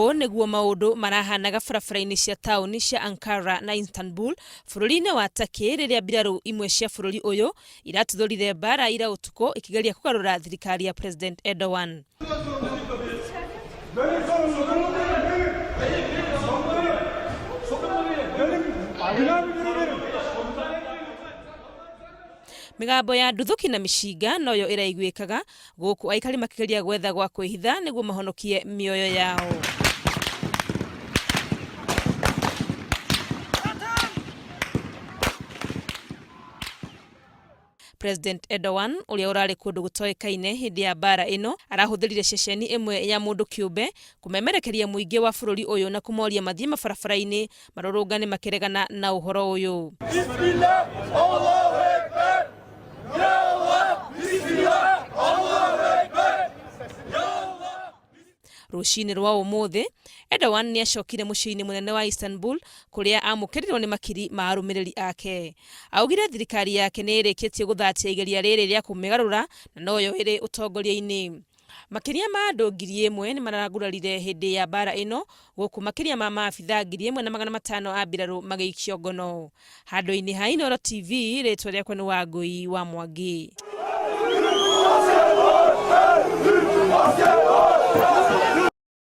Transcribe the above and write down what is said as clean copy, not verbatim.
ũũ nĩguo maũndũ marahanaga barabara-inĩ cia taũni cia Ankara na Istanbul bũrũri-inĩ wa Turkey rĩrĩa mbirarũ imwe cia bũrũri ũyũ iratuthũrire mbara ira ũtukũ ikigeria kũgarũra thirikari ya President Erdogan. Migambo ya nduthuki na mĩcinga noyo ĩraiguĩkaga gũkũ aikari makĩgeria gwetha gwa kwĩhitha nĩguo mahonokie mĩoyo yao. President Erdogan ũrĩa ũrarĩ kũndũ gũtoĩkaine hĩndĩ ya mbara ĩno arahũthĩrire ceceni ĩmwe ya mũndũ kĩũmbe kũmemerekeria mũingĩ wa bũrũri ũyũ na kũmoria mathiĩ mabarabara-inĩ marũrũngane makĩregana na ũhoro ũyũ. Rũcinĩ rwa ũmũthĩ Erdogan nĩacokire mũciĩ-inĩ mũnene wa Istanbul kũrĩa amũkĩrirwo nĩ makiri ma arũmĩrĩri ake. Augire thirikari yake nĩĩrĩkĩtie gũthatia igeria rĩrĩ rĩa kũmĩgarũra na noyo ĩrĩ ũtongoria-inĩ. Makĩria ma andũ 1,000 nĩmaragurarire hĩndĩ ya mbara ĩno gũkũ makĩria ma maabitha 1,500 a mbirarũ magĩikio ngono. Handũ-inĩ ha Inooro TV rĩtwa rĩakwa nĩ Wangũi wa Mwangi.